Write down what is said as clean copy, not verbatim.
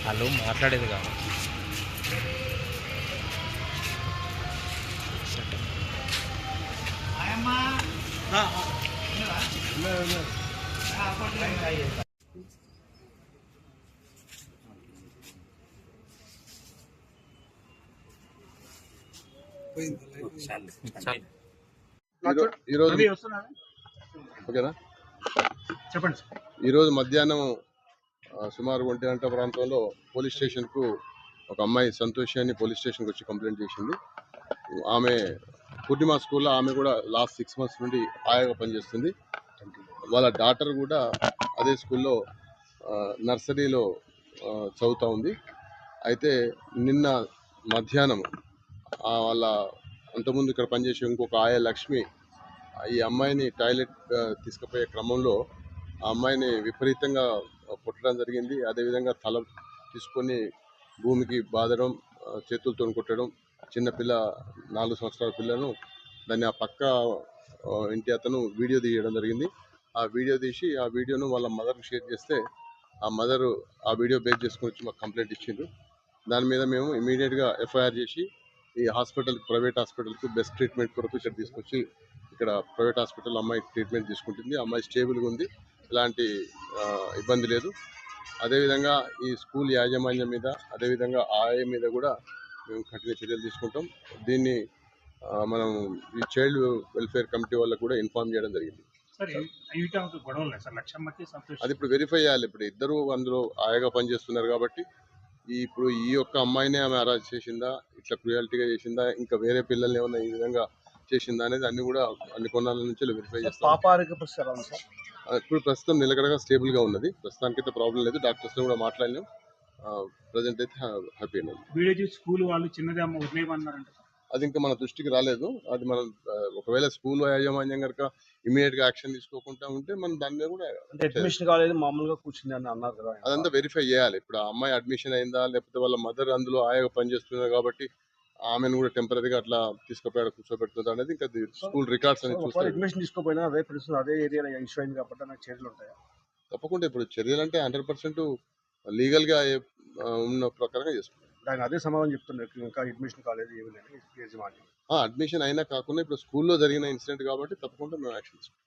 వాళ్ళు మాట్లాడేది కాదు. చెప్పండి. ఈరోజు మధ్యాహ్నం సుమారు 1 గంట ప్రాంతంలో పోలీస్ స్టేషన్కు ఒక అమ్మాయి సంతోషి అని పోలీస్ స్టేషన్కి వచ్చి కంప్లైంట్ చేసింది. ఆమె పూర్ణిమ స్కూల్లో ఆమె కూడా లాస్ట్ 6 months నుండి ఆయాగా పనిచేస్తుంది. వాళ్ళ డాటర్ కూడా అదే స్కూల్లో నర్సరీలో చదువుతూ ఉంది. అయితే నిన్న మధ్యాహ్నం వాళ్ళ అంతకుముందు ఇక్కడ పనిచేసే ఇంకొక ఆయా లక్ష్మి ఈ అమ్మాయిని టాయిలెట్ తీసుకుపోయే క్రమంలో ఆ అమ్మాయిని విపరీతంగా కొట్టడం జరిగింది. అదేవిధంగా తల తీసుకొని భూమికి బాదడం, చేతులతో కొట్టడం, చిన్నపిల్ల 4 సంవత్సరాల పిల్లను దాన్ని ఆ పక్క ఇంటి అతను వీడియో తీయడం జరిగింది. ఆ వీడియో తీసి ఆ వీడియోను వాళ్ళ మదర్కి షేర్ చేస్తే ఆ మదర్ ఆ వీడియో బేస్ చేసుకొని వచ్చి మాకు కంప్లైంట్ ఇచ్చిండ్రు. దాని మీద మేము ఇమీడియట్గా ఎఫ్ఐఆర్ చేసి ఈ హాస్పిటల్ ప్రైవేట్ హాస్పిటల్కు బెస్ట్ ట్రీట్మెంట్ కొరకు ఇక్కడ తీసుకొచ్చి ఇక్కడ ప్రైవేట్ హాస్పిటల్ అమ్మాయి ట్రీట్మెంట్ తీసుకుంటుంది. అమ్మాయి స్టేబుల్గా ఉంది, ఎలాంటి ఇబ్బంది లేదు. అదేవిధంగా ఈ స్కూల్ యాజమాన్యం మీద అదేవిధంగా ఆయా మీద కూడా మేము కఠిన చర్యలు తీసుకుంటాం. దీన్ని మనం ఈ చైల్డ్ వెల్ఫేర్ కమిటీ వాళ్ళకు కూడా ఇన్ఫార్మ్ చేయడం జరిగింది. అది ఇప్పుడు వెరిఫై చేయాలి. ఇప్పుడు ఇద్దరు అందులో ఆయాగా పనిచేస్తున్నారు కాబట్టి ఇప్పుడు ఈ యొక్క అమ్మాయినే ఆమె అరెస్ట్ చేసిందా, ఇట్లా క్రుయాలిటీగా చేసిందా, ఇంకా వేరే పిల్లల్ని ఏమన్నా ఈ విధంగా చేసిందా అనేది అన్ని కూడా అన్ని కోణాల నుంచి వెరిఫై చేస్తాం. ఇప్పుడు ప్రస్తుతం నిలకడగా స్టేబుల్ గా ఉన్నది. ప్రస్తుతానికైతే ప్రాబ్లం లేదు. డాక్టర్స్ కూడా మాట్లాడినాం. ప్రజెంట్ అయితే హ్యాపీ అన్నది. స్కూల్ వాళ్ళు చిన్నది అమ్మ వదిలేయమన్నారంట. అది ఇంకా మన దృష్టికి రాలేదు. అది మనం ఒకవేళ స్కూల్ యాజమాన్యం కనుక ఇమీడియట్ గా యాక్షన్ తీసుకోకుండా ఉంటే మనం దాని మీద కూడా అడ్మిషన్ కాలేదు, మామూలుగా కూర్చుంది అని అన్నారు కదా. అదంతా వెరిఫై చేయాలి. ఇప్పుడు ఆ అమ్మాయి అడ్మిషన్ అయిందా లేకపోతే వాళ్ళ మదర్ అందులో ఆయాగా పనిచేస్తున్నారు కాబట్టి ఆమెను కూడా టెంపరీగా అట్లా తీసుకుపోయాడు కూర్చోబెడుతుంది అనేది ఇంకా స్కూల్ రికార్డ్స్ అని చూస్తే అడ్మిషన్ తీసుకోపోయినా అదే ప్రిన్సిపల్ అదే ఏరియాలో ఇష్యూ అయింది కాబట్టి నాకు చర్యలు ఉంటాయా? తప్పకుండా ఇప్పుడు చర్యలు అంటే 100% లీగల్ గా ఉన్న ప్రకారంగా చేసుకుంటాం. దానికి అదే సమాధానం చెప్తున్నారు, ఇంకా అడ్మిషన్ కాలేదు ఏమి లేదు. అడ్మిషన్ అయినా కాకుండా ఇప్పుడు స్కూల్లో జరిగిన ఇన్సిడెంట్ కాబట్టి తప్పకుండా మేము యాక్షన్ తీసుకుంటాం.